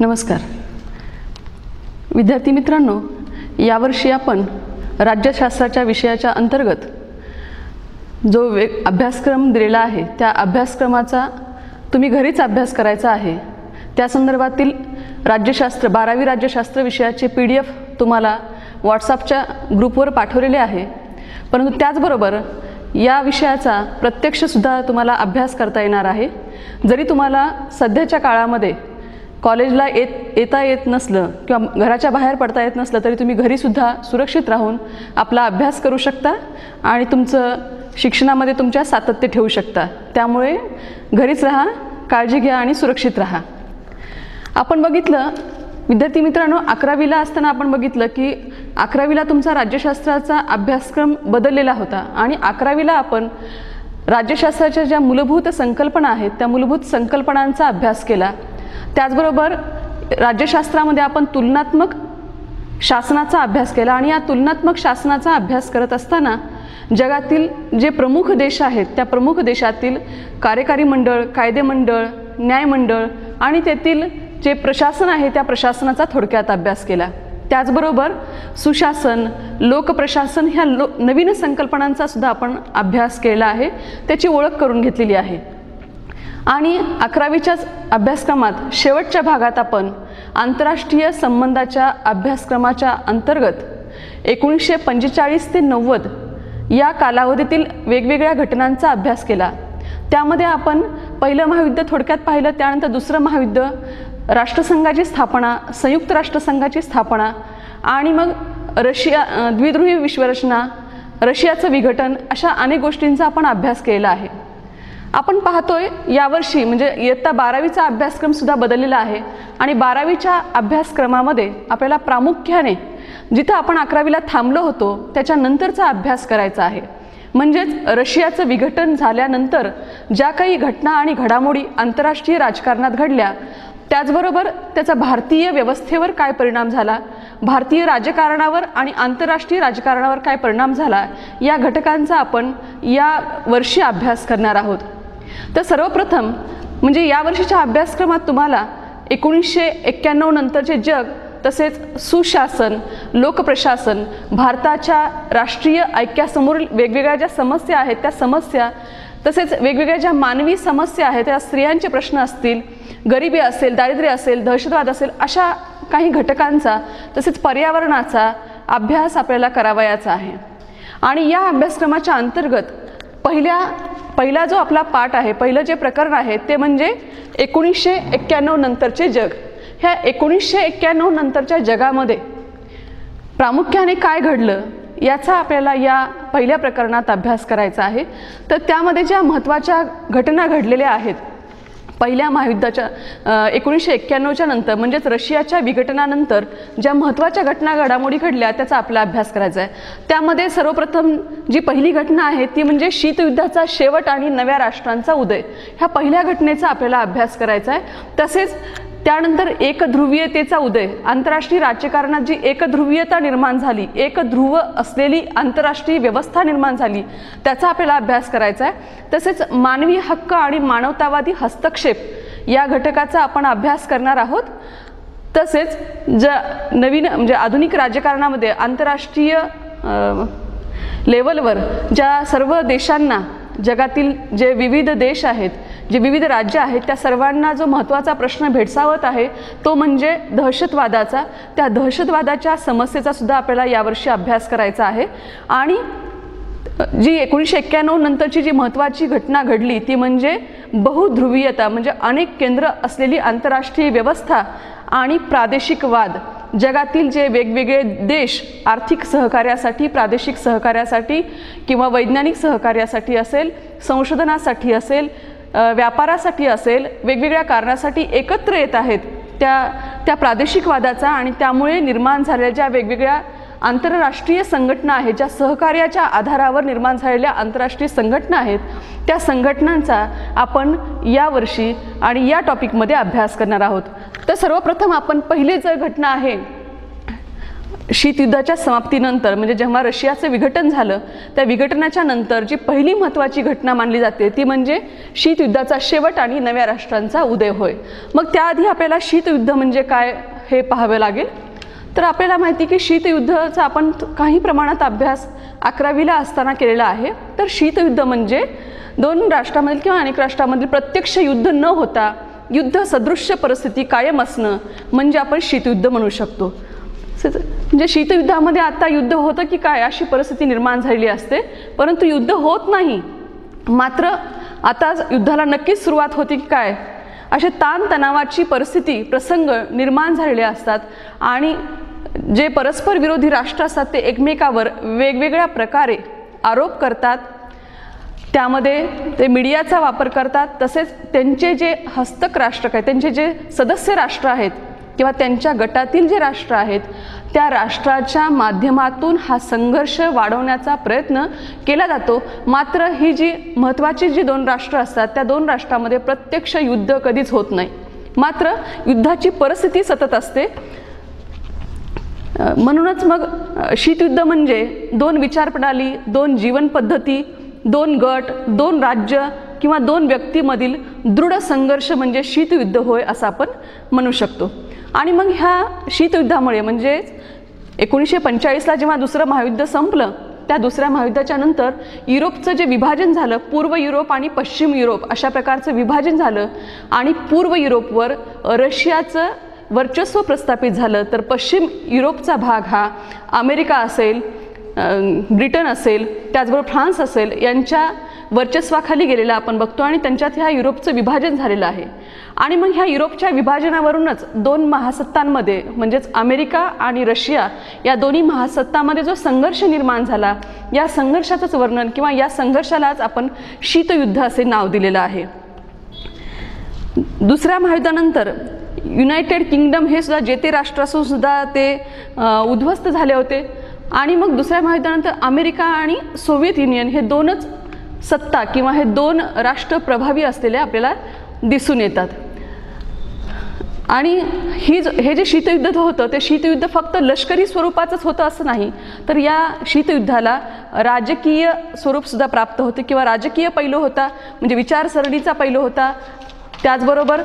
नमस्कार विद्यार्थी मित्रांनो, यावर्षी आपण राज्यशास्त्राच्या विषयाच्या अंतर्गत जो अभ्यासक्रम दिलेला आहे त्या अभ्यासक्रमाचा तुम्ही घरीच अभ्यास करायचा आहे। त्या संदर्भातील राज्यशास्त्र 12वी राज्यशास्त्र विषयाचे PDF तुम्हाला व्हॉट्सॲपच्या ग्रुपवर पाठवलेले आहे। परंतु त्याचबरोबर या विषयाचा प्रत्यक्ष सुद्धा तुम्हाला अभ्यास करता येणार आहे। जरी तुम्हाला सध्याच्या काळामध्ये कॉलेजला येता येत नसलं किंवा घराच्या बाहेर पडता येत नसलं तरी तुम्ही घरी सुद्धा सुरक्षित राहून आपला अभ्यास करू शकता आणि तुमचं शिक्षणामध्ये तुमच्या सातत्य ठेवू शकता। त्यामुळे घरीच राहा, काळजी घ्या आणि सुरक्षित राहा। आपण बघितलं विद्यार्थी मित्रांनो, 11वीला असताना आपण बघितलं की 11वीला तुमचा राज्यशास्त्राचा अभ्यासक्रम बदललेला होता आणि 11वीला आपण राज्यशास्त्राच्या ज्या मूलभूत संकल्पना आहेत त्या मूलभूत संकल्पनांचा अभ्यास केला। त्याचबरोबर राज्यशास्त्रामध्ये आपण तुलनात्मक शासनाचा अभ्यास केला आणि या तुलनात्मक शासनाचा अभ्यास करत असताना जगातील जे प्रमुख देश आहेत त्या प्रमुख देशातील कार्यकारी मंडळ, कायदे मंडळ, न्याय मंडळ आणि तेथील जे प्रशासन आहे त्या प्रशासनाचा थोडक्यात अभ्यास केला। त्याचबरोबर सुशासन, लोकप्रशासन ह्या नवीन संकल्पनांचा सुद्धा आपण अभ्यास केला आहे, त्याची ओळख करून घेतलेली आहे। आणि 11वीच्याच अभ्यासक्रमात शेवटच्या भागात आपण आंतरराष्ट्रीय संबंधाच्या अभ्यासक्रमाच्या अंतर्गत 1945 ते 90 या कालावधीतील वेगवेगळ्या घटनांचा अभ्यास केला। त्यामध्ये आपण पहिलं महायुद्ध थोडक्यात पाहिलं, त्यानंतर दुसरं महायुद्ध, राष्ट्रसंघाची स्थापना, संयुक्त राष्ट्रसंघाची स्थापना आणि मग रशिया द्विध्रुवी विश्वरचना, रशियाचं विघटन, अशा अनेक गोष्टींचा आपण अभ्यास केला आहे। आपण पाहतोय यावर्षी म्हणजे इयत्ता 12वीचा अभ्यासक्रम सुद्धा बदललेला आहे आणि 12वीच्या अभ्यासक्रमामध्ये आपल्याला प्रामुख्याने जिथं आपण 11वीला थांबलो होतो त्याच्यानंतरचा अभ्यास करायचा आहे। म्हणजेच रशियाचं विघटन झाल्यानंतर ज्या काही घटना आणि घडामोडी आंतरराष्ट्रीय राजकारणात घडल्या, त्याचबरोबर त्याचा भारतीय व्यवस्थेवर काय परिणाम झाला, भारतीय राजकारणावर आणि आंतरराष्ट्रीय राजकारणावर काय परिणाम झाला, या घटकांचा आपण या वर्षी अभ्यास करणार आहोत। तर सर्वप्रथम म्हणजे या वर्षीच्या अभ्यासक्रमात तुम्हाला 1991 नंतरचे जग, तसेच सुशासन, लोकप्रशासन, भारताच्या राष्ट्रीय ऐक्यासमोरील वेगवेगळ्या ज्या समस्या आहेत त्या समस्या, तसेच वेगवेगळ्या ज्या मानवी समस्या आहेत त्या स्त्रियांचे प्रश्न असतील, गरिबी असेल, दारिद्र्य असेल, दहशतवाद असेल, अशा काही घटकांचा तसेच पर्यावरणाचा अभ्यास आपल्याला करावयाचा आहे। आणि या अभ्यासक्रमाच्या अंतर्गत पहिला जो आपला पाठ आहे, पहिलं जे प्रकरण आहे ते म्हणजे 1991 नंतरचे जग। ह्या 1991 नंतरच्या जगामध्ये प्रामुख्याने काय घडलं याचा आपल्याला या पहिल्या प्रकरणात अभ्यास करायचा आहे। तर त्यामध्ये ज्या महत्त्वाच्या घटना घडलेल्या आहेत पहिल्या महायुद्धाच्या 1991च्या नंतर म्हणजेच रशियाच्या विघटनानंतर ज्या महत्त्वाच्या घटना घडामोडी घडल्या त्याचा आपला अभ्यास करायचा आहे। त्यामध्ये सर्वप्रथम जी पहिली घटना आहे ती म्हणजे शीतयुद्धाचा शेवट आणि नव्या राष्ट्रांचा उदय, ह्या पहिल्या घटनेचा आपल्याला अभ्यास करायचा आहे। तसेच त्यानंतर एकध्रुवीयतेचा उदय, आंतरराष्ट्रीय राजकारणात जी एकध्रुवीयता निर्माण झाली, एकध्रुव असलेली आंतरराष्ट्रीय व्यवस्था निर्माण झाली, त्याचा आपल्याला अभ्यास करायचा आहे। तसेच मानवी हक्क आणि मानवतावादी हस्तक्षेप या घटकाचा आपण अभ्यास करणार आहोत। तसेच नवीन म्हणजे आधुनिक राजकारणामध्ये आंतरराष्ट्रीय लेवलवर ज्या सर्व देशांना, जगातील जे विविध देश आहेत, जे विविध राज्य आहेत, त्या सर्वांना जो महत्त्वाचा प्रश्न भेडसावत आहे तो म्हणजे दहशतवादाचा। त्या दहशतवादाच्या समस्येचा सुद्धा आपल्याला यावर्षी अभ्यास करायचा आहे। आणि जी 1991 नंतरची जी महत्त्वाची घटना घडली ती म्हणजे बहुध्रुवीयता, म्हणजे अनेक केंद्र असलेली आंतरराष्ट्रीय व्यवस्था आणि प्रादेशिक वाद। जगातील जे वेगवेगळे देश आर्थिक सहकार्यासाठी, प्रादेशिक सहकार्यासाठी किंवा वैज्ञानिक सहकार्यासाठी असेल, संशोधनासाठी असेल, व्यापारासाठी असेल, वेगवेगळ्या कारणासाठी एकत्र येत आहेत, त्या प्रादेशिक वादाचा आणि त्यामुळे निर्माण झालेल्या ज्या वेगवेगळ्या आंतरराष्ट्रीय संघटना आहेत, ज्या सहकार्याच्या आधारावर निर्माण झालेल्या आंतरराष्ट्रीय संघटना आहेत, त्या संघटनांचा आपण यावर्षी आणि या टॉपिकमध्ये अभ्यास करणार आहोत। तर सर्वप्रथम आपण पहिली जर घटना आहे शीतयुद्धाच्या समाप्तीनंतर म्हणजे जेव्हा रशियाचं विघटन झालं, त्या विघटनाच्या नंतर जी पहिली महत्त्वाची घटना मानली जाते ती म्हणजे शीतयुद्धाचा शेवट आणि नव्या राष्ट्रांचा उदय होय. मग त्याआधी आपल्याला शीतयुद्ध म्हणजे काय हे पाहावे लागेल. तर आपल्याला माहिती की शीतयुद्धाचा आपण काही प्रमाणात अभ्यास 11वीला असताना केलेला आहे. तर शीतयुद्ध म्हणजे दोन राष्ट्रांमधील किंवा अनेक राष्ट्रांमधील प्रत्यक्ष युद्ध न होता युद्ध सदृश्य परिस्थिती कायम असणं म्हणजे आपण शीतयुद्ध म्हणू शकतो. म्हणजे शीतयुद्धामध्ये आता युद्ध होतं की काय अशी परिस्थिती निर्माण झालेली असते, परंतु युद्ध होत नाही. मात्र आता युद्धाला नक्कीच सुरुवात होती की काय असे ताणतणावाची परिस्थिती प्रसंग निर्माण झालेले असतात आणि जे परस्पर विरोधी राष्ट्र असतात ते एकमेकावर वेगवेगळ्या प्रकारे आरोप करतात. त्यामध्ये ते मीडियाचा वापर करतात. तसेच त्यांचे जे हस्तक राष्ट्र आहेत, त्यांचे जे सदस्य राष्ट्र आहेत किंवा त्यांच्या गटातील जे राष्ट्र आहेत त्या राष्ट्राच्या माध्यमातून हा संघर्ष वाढवण्याचा प्रयत्न केला जातो. मात्र ही जी महत्त्वाची जी दोन राष्ट्र असतात त्या दोन राष्ट्रांमध्ये प्रत्यक्ष युद्ध कधीच होत नाही. मात्र युद्धाची परिस्थिती सतत असते. म्हणूनच मग शीतयुद्ध म्हणजे दोन विचारप्रणाली, दोन जीवन पद्धती, दोन गट, दोन राज्य किंवा दोन व्यक्तीमधील दृढ संघर्ष म्हणजे शीतयुद्ध होय असं आपण म्हणू शकतो. आणि मग ह्या शीतयुद्धामुळे म्हणजे 1945ला जेव्हा दुसरं महायुद्ध संपलं त्या दुसऱ्या महायुद्धाच्या नंतर युरोपचं जे विभाजन झालं, पूर्व युरोप आणि पश्चिम युरोप अशा प्रकारचं विभाजन झालं आणि पूर्व युरोपवर रशियाचं वर्चस्व प्रस्थापित झालं. तर पश्चिम युरोपचा भाग हा अमेरिका असेल, ब्रिटन असेल, त्याचबरोबर फ्रान्स असेल यांच्या वर्चस्वाखाली गेलेला आपण बघतो आणि त्यांच्यात ह्या युरोपचं विभाजन झालेलं आहे. आणि मग ह्या युरोपच्या विभाजनावरूनच दोन महासत्तांमध्ये म्हणजेच अमेरिका आणि रशिया या दोन्ही महासत्तांमध्ये जो संघर्ष निर्माण झाला या संघर्षाचंच वर्णन किंवा या संघर्षालाच आपण शीतयुद्ध असे नाव दिलेलं आहे. दुसऱ्या महायुद्धानंतर युनायटेड किंगडम हे सुद्धा जे ते राष्ट्र असून सुद्धा ते उद्ध्वस्त झाले होते. आणि मग दुसऱ्या महायुद्धानंतर अमेरिका आणि सोव्हिएत युनियन हे दोनच सत्ता किंवा हे दोन राष्ट्र प्रभावी असलेले आपल्याला दिसून येतात. आणि हे जे शीतयुद्ध होतं ते शीतयुद्ध फक्त लष्करी स्वरूपाचंच होतं असं नाही, तर या शीतयुद्धाला राजकीय स्वरूपसुद्धा प्राप्त होते किंवा राजकीय पैलू होता म्हणजे विचारसरणीचा पैलू होता. त्याचबरोबर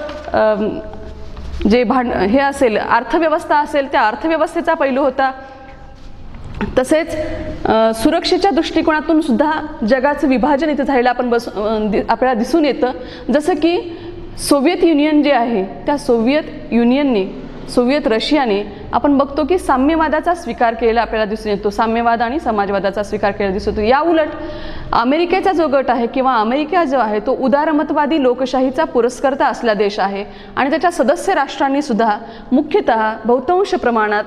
जे हे असेल अर्थव्यवस्था असेल त्या अर्थव्यवस्थेचा पैलू होता. तसेच सुरक्षेच्या दृष्टिकोनातून सुद्धा जगाचं विभाजन इथे झालेलं आपल्याला दिसून येतं. जसं की सोव्हिएत युनियन जे आहे त्या सोव्हिएत युनियनने सोव्हिएत रशियाने आपण बघतो की साम्यवादाचा स्वीकार केलेला आपल्याला दिसून येतो. साम्यवाद आणि समाजवादाचा स्वीकार केलेला दिसून येतो. या उलट अमेरिकेचा जो गट आहे किंवा अमेरिका जो आहे तो उदारमतवादी लोकशाहीचा पुरस्कर्ता असलेला देश आहे आणि त्याच्या सदस्य राष्ट्रांनी सुद्धा मुख्यतः बहुतांश प्रमाणात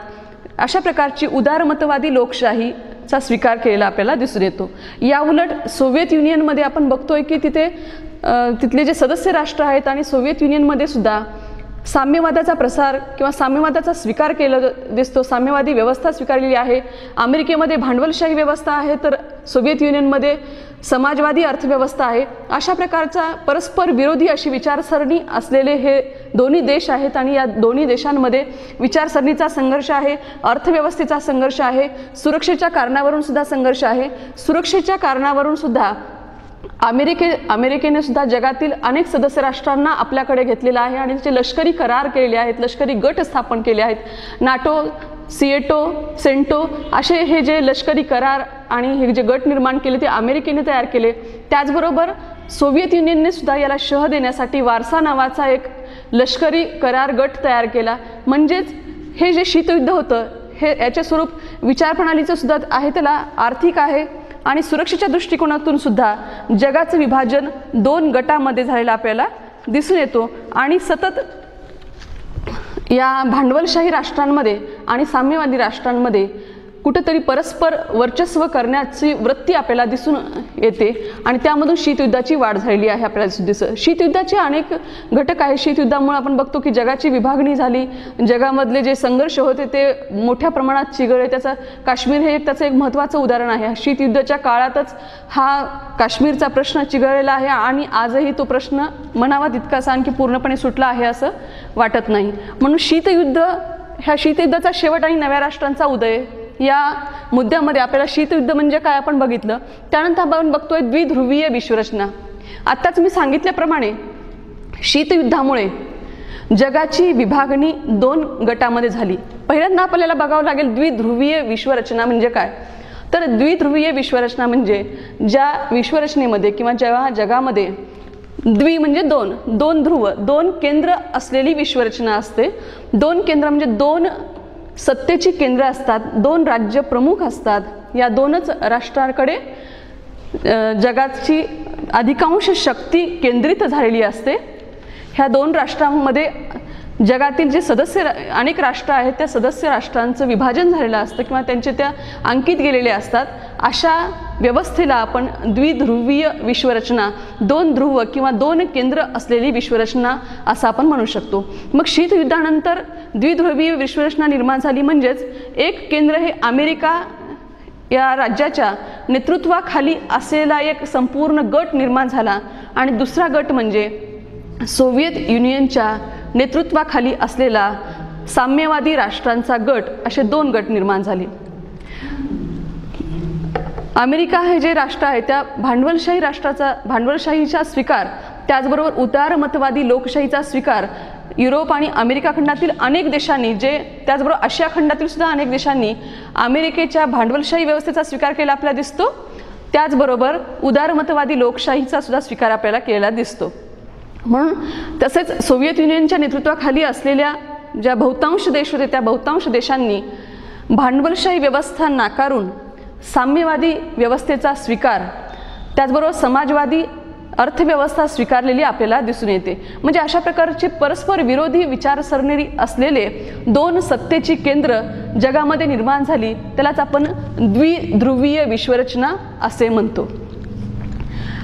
अशा प्रकारची उदारमतवादी लोकशाहीचा स्वीकार केलेला आपल्याला दिसून येतो. या उलट सोव्हिएत युनियनमध्ये आपण बघतोय की तिथले जे सदस्य राष्ट्र आहेत आणि सोव्हिएत युनियनमध्ये सुद्धा साम्यवादाचा प्रसार किंवा साम्यवादाचा स्वीकार केला दिसतो. साम्यवादी व्यवस्था स्वीकारलेली आहे. अमेरिकेमध्ये भांडवलशाही व्यवस्था आहे तर सोव्हिएत युनियनमध्ये समाजवादी अर्थव्यवस्था आहे. अशा प्रकारचा परस्पर विरोधी अशी विचारसरणी असलेले हे दोन्ही देश आहेत आणि या दोन्ही देशांमध्ये विचारसरणीचा संघर्ष आहे, अर्थव्यवस्थेचा संघर्ष आहे, सुरक्षेच्या कारणावरून सुद्धा संघर्ष आहे. सुरक्षेच्या कारणावरून सुद्धा अमेरिकेने सुद्धा जगातील अनेक सदस्य राष्ट्रांना आपल्याकडे घेतलेला आहे आणि त्याचे लष्करी करार केलेले आहेत, लष्करी गट स्थापन केले आहेत. नाटो, सेंटो असे हे जे लष्करी करार आणि हे जे गट निर्माण केले ते अमेरिकेने तयार केले. त्याचबरोबर सोव्हिएत युनियनने सुद्धा याला शह देण्यासाठी वारसा नावाचा एक लष्करी करार गट तयार केला. म्हणजेच हे जे शीतयुद्ध होतं हे याचे स्वरूप विचारप्रणालीचं सुद्धा आहे, त्याला आर्थिक आहे आणि सुरक्षेच्या दृष्टिकोनातून सुद्धा जगाचं विभाजन दोन गटामध्ये झालेलं आपल्याला दिसून येतो. आणि सतत या भांडवलशाही राष्ट्रांमध्ये आणि साम्यवादी राष्ट्रांमध्ये कुठेतरी परस्पर वर्चस्व करण्याची वृत्ती आपल्याला दिसून येते आणि त्यामधून शीतयुद्धाची वाढ झालेली आहे आपल्याला दिसतं. शीतयुद्धाचे अनेक घटक आहेत. शीतयुद्धामुळे आपण बघतो की जगाची विभागणी झाली, जगामधले जे संघर्ष होते ते मोठ्या प्रमाणात चिघळले. काश्मीर हे त्याचं एक महत्त्वाचं उदाहरण आहे. शीतयुद्धाच्या काळातच हा काश्मीरचा प्रश्न चिघळलेला आहे आणि आजही तो प्रश्न म्हणावा तितकासा आणखी पूर्णपणे सुटला आहे असं वाटत नाही. म्हणून शीतयुद्ध ह्या शीतयुद्धाचा शेवट आणि नव्या राष्ट्रांचा उदय या मुद्द्यामध्ये आपल्याला शीतयुद्ध म्हणजे काय आपण बघितलं. त्यानंतर आपण बघतोय द्विध्रुवीय विश्वरचना. आत्ताच मी सांगितल्याप्रमाणे शीतयुद्धामुळे जगाची विभागणी 2 गटामध्ये झाली. पहिल्यांदा आपल्याला बघावं लागेल द्विध्रुवीय विश्वरचना म्हणजे काय. तर द्विध्रुवीय विश्वरचना म्हणजे ज्या विश्वरचनेमध्ये किंवा जेव्हा जगामध्ये द्वि म्हणजे 2 ध्रुव 2 केंद्र असलेली विश्वरचना असते. 2 केंद्र म्हणजे 2 सत्तेची केंद्र असतात, 2 राज्य प्रमुख असतात. या 2च राष्ट्रांकडे जगाची अधिकांश शक्ती केंद्रित झालेली असते. ह्या 2 राष्ट्रांमध्ये जगातील जे सदस्य अनेक राष्ट्र आहेत त्या सदस्य राष्ट्रांचं विभाजन झालेलं असतं किंवा त्यांचे त्या अंकित गेलेले असतात. अशा व्यवस्थेला आपण द्विध्रुवीय विश्वरचना 2 ध्रुव किंवा 2 केंद्र असलेली विश्वरचना असं आपण म्हणू शकतो. मग शीतयुद्धानंतर द्विध्रुवीय विश्वरचना निर्माण झाली. म्हणजेच एक केंद्र हे अमेरिका या राज्याच्या नेतृत्वाखाली असलेला एक संपूर्ण गट निर्माण झाला आणि दुसरा गट म्हणजे सोव्हिएत युनियनच्या नेतृत्वाखाली असलेला साम्यवादी राष्ट्रांचा गट, असे 2 गट निर्माण झाले. अमेरिका हे जे राष्ट्र आहे त्या भांडवलशाहीचा स्वीकार, त्याचबरोबर उदारमतवादी लोकशाहीचा स्वीकार युरोप आणि अमेरिका खंडातील अनेक देशांनी, जे त्याचबरोबर आशिया खंडातील सुद्धा अनेक देशांनी अमेरिकेच्या भांडवलशाही व्यवस्थेचा स्वीकार केला आपल्याला दिसतो. त्याचबरोबर उदारमतवादी लोकशाहीचा सुद्धा स्वीकार आपल्याला केलेला दिसतो. म्हणून तसेच सोव्हिएत युनियनच्या नेतृत्वाखाली असलेल्या ज्या बहुतांश देश होते त्या बहुतांश देशांनी भांडवलशाही व्यवस्था नाकारून साम्यवादी व्यवस्थेचा स्वीकार, त्याचबरोबर समाजवादी अर्थव्यवस्था स्वीकारलेली आपल्याला दिसून येते. म्हणजे अशा प्रकारचे परस्पर विरोधी विचारसरणी असलेले 2 सत्तेची केंद्र जगामध्ये निर्माण झाली. त्यालाच आपण द्विध्रुवीय विश्वरचना असे म्हणतो.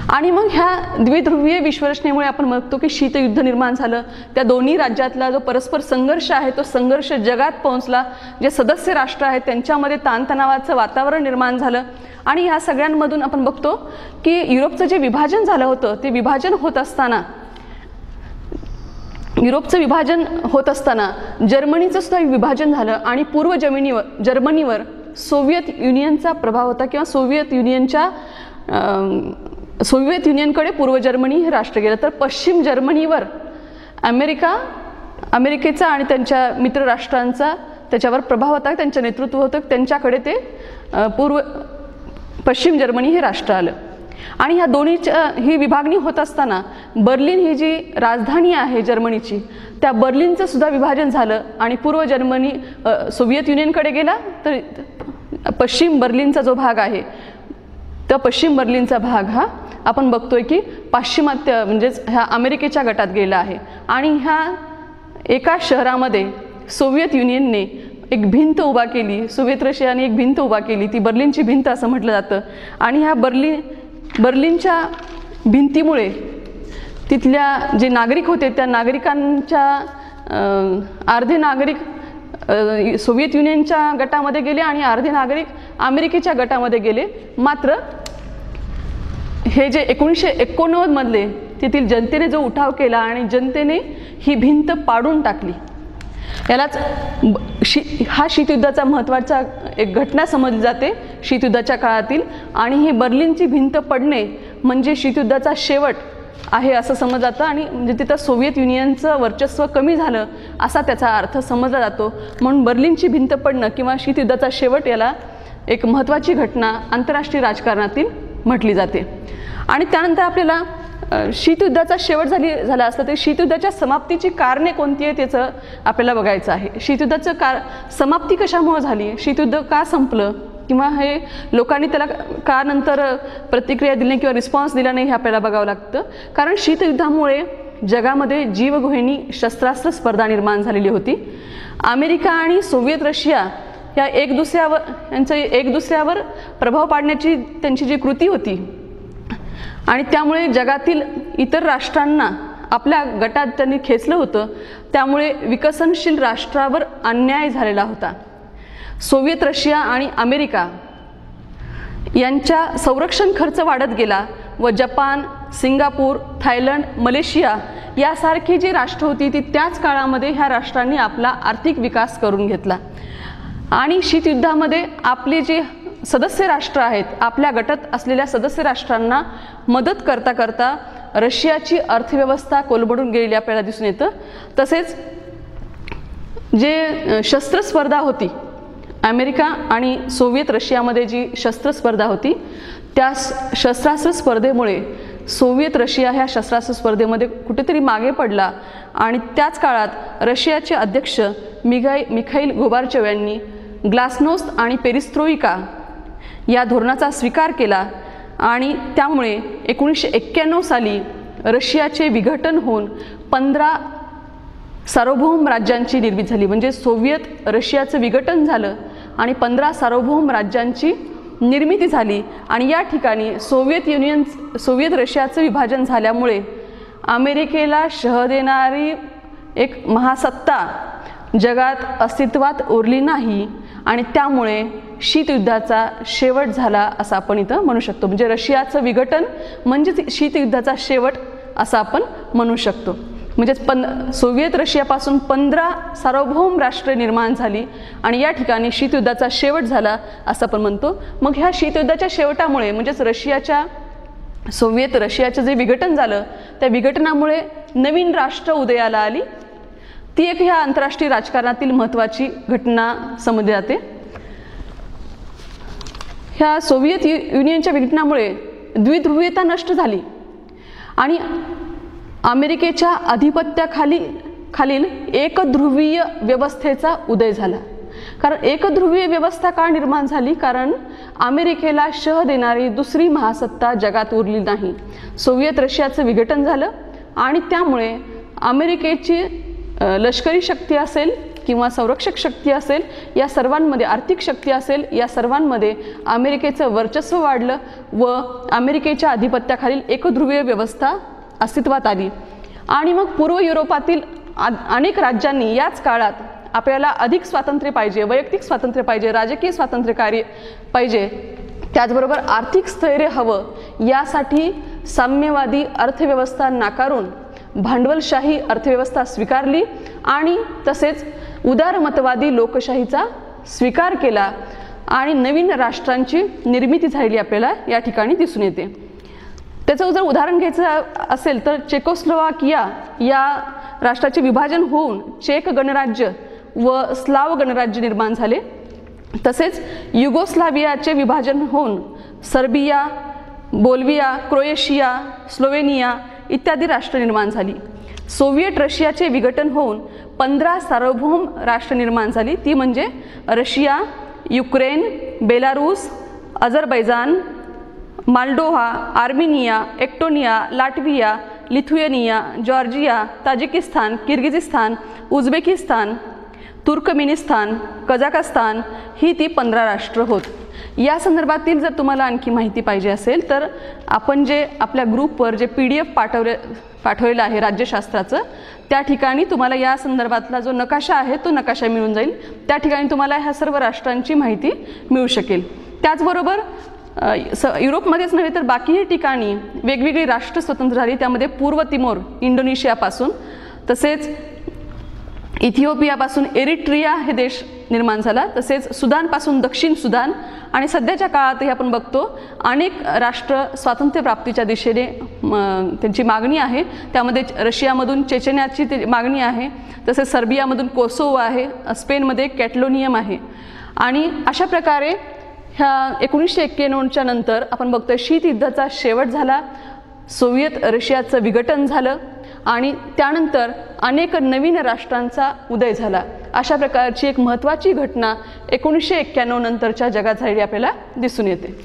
आणि मग ह्या द्विध्रुवीय विश्वरचनेमुळे आपण बघतो की शीतयुद्ध निर्माण झालं. त्या दोन्ही राज्यातला जो परस्पर संघर्ष आहे तो संघर्ष जगात पोहोचला. जे सदस्य राष्ट्र आहेत त्यांच्यामध्ये ताणतणावाचं वातावरण निर्माण झालं. आणि ह्या सगळ्यांमधून आपण बघतो की युरोपचं जे विभाजन झालं होतं ते विभाजन होत असताना जर्मनीचं सुद्धा विभाजन झालं आणि पूर्व जर्मनीवर सोव्हिएत युनियनचा प्रभाव होता किंवा सोव्हिएत युनियनकडे पूर्व जर्मनी हे राष्ट्र गेलं. तर पश्चिम जर्मनीवर अमेरिकेचा आणि त्यांच्या मित्र राष्ट्रांचा त्याच्यावर प्रभाव होता, त्यांचं नेतृत्व होतं. त्यांच्याकडे ते पश्चिम जर्मनी हे राष्ट्र आलं. आणि ह्या दोन्हीच्या ही विभागणी होत असताना बर्लिन ही जी राजधानी आहे जर्मनीची, त्या बर्लिनचं सुद्धा विभाजन झालं आणि पूर्व जर्मनी सोव्हिएत युनियनकडे गेला. तर पश्चिम बर्लिनचा जो भाग आहे त्या पश्चिम बर्लिनचा भाग हा आपण बघतोय की पाश्चिमात्य म्हणजेच ह्या अमेरिकेच्या गटात गेला आहे. आणि ह्या एका शहरामध्ये सोव्हिएत युनियनने एक भिंत उभा केली, सोव्हिएत रशियाने एक भिंत उभा केली, ती बर्लिनची भिंत असं म्हटलं जातं. आणि ह्या बर्लिनच्या भिंतीमुळे तिथल्या जे नागरिक होते त्या नागरिकांच्या अर्धे नागरिक सोव्हिएत युनियनच्या गटामध्ये गेले आणि अर्धे नागरिक अमेरिकेच्या गटामध्ये गेले. मात्र हे जे 1989 मधले तेथील जनतेने जो उठाव केला आणि जनतेने ही भिंत पाडून टाकली, यालाच हा शीतयुद्धाचा महत्त्वाचा एक घटना समजली जाते शीतयुद्धाच्या काळातील. आणि ही बर्लिनची भिंत पडणे म्हणजे शीतयुद्धाचा शेवट आहे असं समजलं जातं. आणि म्हणजे तिथं सोव्हिएत युनियनचं वर्चस्व कमी झालं असा त्याचा अर्थ समजला जातो. म्हणून बर्लिनची भिंत पडणं किंवा शीतयुद्धाचा शेवट याला एक महत्त्वाची घटना आंतरराष्ट्रीय राजकारणातील म्हटली जाते. आणि त्यानंतर आपल्याला शीतयुद्धाचा शेवट झाला असला तरी शीतयुद्धाच्या समाप्तीची कारणे कोणती आहे त्याचं आपल्याला बघायचं आहे. शीतयुद्धाचं समाप्ती कशामुळे झाली, शीतयुद्ध का संपलं किंवा हे लोकांनी त्याला का नंतर प्रतिक्रिया दिली किंवा रिस्पॉन्स दिला नाही हे आपल्याला बघावं लागतं. कारण शीतयुद्धामुळे जगामध्ये जीवघेणी शस्त्रास्त्र स्पर्धा निर्माण झालेली होती. अमेरिका आणि सोव्हिएत रशिया या एक दुसऱ्यावर प्रभाव पाडण्याची त्यांची जी कृती होती आणि त्यामुळे जगातील इतर राष्ट्रांना आपल्या गटात त्यांनी खेचलं होतं. त्यामुळे विकसनशील राष्ट्रावर अन्याय झालेला होता. सोव्हिएत रशिया आणि अमेरिका यांच्या संरक्षण खर्च वाढत गेला व जपान, सिंगापूर, थायलंड, मलेशिया यासारखी जी राष्ट्र होती ती त्याच काळामध्ये ह्या राष्ट्रांनी आपला आर्थिक विकास करून घेतला आणि शीतयुद्धामध्ये आपले जे सदस्य राष्ट्र आहेत, आपल्या गटात असलेल्या सदस्य राष्ट्रांना मदत करता करता रशियाची अर्थव्यवस्था कोलमडून गेलेली आपल्याला दिसून येतं. तसेच जे शस्त्रस्पर्धा होती अमेरिका आणि सोव्हिएत रशियामध्ये जी शस्त्रस्पर्धा होती, त्या शस्त्रास्त्र स्पर्धेमुळे सोव्हिएत रशिया ह्या शस्त्रास्त्र स्पर्धेमध्ये कुठेतरी मागे पडला आणि त्याच काळात रशियाचे अध्यक्ष मिखाईल गोर्बाचोव यांनी ग्लासनोस्त आणि पेरिस्ट्रोइका या धोरणाचा स्वीकार केला आणि त्यामुळे 1991 साली रशियाचे विघटन होऊन 15 सार्वभौम राज्यांची निर्मिती झाली. म्हणजे सोव्हिएत रशियाचं विघटन झालं आणि 15 सार्वभौम राज्यांची निर्मिती झाली आणि या ठिकाणी सोव्हिएत रशियाचं विभाजन झाल्यामुळे अमेरिकेला शह देणारी एक महासत्ता जगात अस्तित्वात उरली नाही आणि त्यामुळे शीतयुद्धाचा शेवट झाला असं आपण इथं म्हणू शकतो. म्हणजे रशियाचं विघटन म्हणजेच शीतयुद्धाचा शेवट असं आपण म्हणू शकतो. म्हणजेच सोव्हिएत रशियापासून 15 सार्वभौम राष्ट्रे निर्माण झाली आणि या ठिकाणी शीतयुद्धाचा शेवट झाला असं आपण म्हणतो. मग ह्या शीतयुद्धाच्या शेवटामुळे म्हणजेच सोव्हिएत रशियाचं जे विघटन झालं त्या विघटनामुळे नवीन राष्ट्र उदयाला आली. ती एक ह्या आंतरराष्ट्रीय राजकारणातील महत्त्वाची घटना समजली जाते. ह्या सोव्हिएत युनियनच्या विघटनामुळे द्विध्रुवीयता नष्ट झाली आणि अमेरिकेच्या खालील एकध्रुवीय व्यवस्थेचा उदय झाला. कारण एकध्रुवीय व्यवस्था का निर्माण झाली? कारण अमेरिकेला शह देणारी दुसरी महासत्ता जगात उरली नाही. सोव्हिएत रशियाचं विघटन झालं आणि त्यामुळे अमेरिकेची लष्करी शक्ती असेल किंवा संरक्षक शक्ती असेल, या सर्वांमध्ये आर्थिक शक्ती असेल, या सर्वांमध्ये अमेरिकेचं वर्चस्व वाढलं व अमेरिकेच्या आधिपत्याखालील एकध्रुवीय व्यवस्था अस्तित्वात आली. आणि मग पूर्व युरोपातील अनेक राज्यांनी याच काळात आपल्याला अधिक स्वातंत्र्य पाहिजे, वैयक्तिक स्वातंत्र्य पाहिजे, राजकीय स्वातंत्र्य पाहिजे, त्याचबरोबर आर्थिक स्थैर्य हवं, यासाठी साम्यवादी अर्थव्यवस्था नाकारून भांडवलशाही अर्थव्यवस्था स्वीकारली आणि तसेच उदारमतवादी लोकशाहीचा स्वीकार केला आणि नवीन राष्ट्रांची निर्मिती झालेली आपल्याला या ठिकाणी दिसून येते. त्याचं जर उदाहरण घ्यायचं असेल तर चेकोस्लोवाकिया या राष्ट्राचे विभाजन होऊन चेक गणराज्य व स्लाव गणराज्य निर्माण झाले. तसेच युगोस्लावियाचे विभाजन होऊन सर्बिया, बोल्व्हिया, क्रोएशिया, स्लोवेनिया इत्यादी राष्ट्र निर्माण झाली. सोव्हिएट रशियाचे विघटन होऊन 15 सार्वभौम राष्ट्र निर्माण झाली. ती म्हणजे Russia, Ukraine, Belarus, Azerbaijan, Moldova, Armenia, Estonia, Latvia, Lithuania, Georgia, Tajikistan, Kyrgyzstan, Uzbekistan, Turkmenistan, Kazakhstan ही ती 15 राष्ट्र होत. या संदर्भातील जर तुम्हाला आणखी माहिती पाहिजे असेल तर आपण जे आपल्या ग्रुपवर जे PDF पाठवलेलं आहे राज्यशास्त्राचं, त्या ठिकाणी तुम्हाला या संदर्भातला जो नकाशा आहे तो नकाशा मिळून जाईल. त्या ठिकाणी तुम्हाला ह्या सर्व राष्ट्रांची माहिती मिळू शकेल. त्याचबरोबर युरोपमध्येच नव्हे तर बाकीही ठिकाणी वेगवेगळी राष्ट्र स्वतंत्र झाली. त्यामध्ये पूर्व तिमोर इंडोनेशियापासून, तसेच इथिओपियापासून एरिट्रिया हे देश निर्माण झाला, तसेच सुदानपासून दक्षिण सुदान आणि सध्याच्या काळातही आपण बघतो अनेक राष्ट्र स्वातंत्र्य प्राप्तीच्या दिशेने त्यांची मागणी आहे. त्यामध्ये रशियामधून चेचेन्याची मागणी आहे, तसेच सर्बियामधून कोसोवो आहे, स्पेनमध्ये कॅटलोनियम आहे. आणि अशा प्रकारे ह्या 1991च्या नंतर आपण बघतोय शीतयुद्धाचा शेवट झाला, सोव्हिएत रशियाचं विघटन झालं आणि त्यानंतर अनेक नवीन राष्ट्रांचा उदय झाला. अशा प्रकारची एक महत्त्वाची घटना 1991 नंतरच्या जगात झालेली आपल्याला दिसून येते.